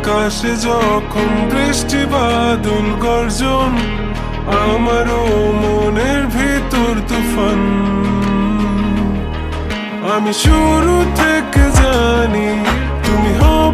আকাশে যখন বৃষ্টি বাদল গর্জন, আমারও মনের ভিতর তুফান। আমি শুরু থেকে জানি তুমি হবে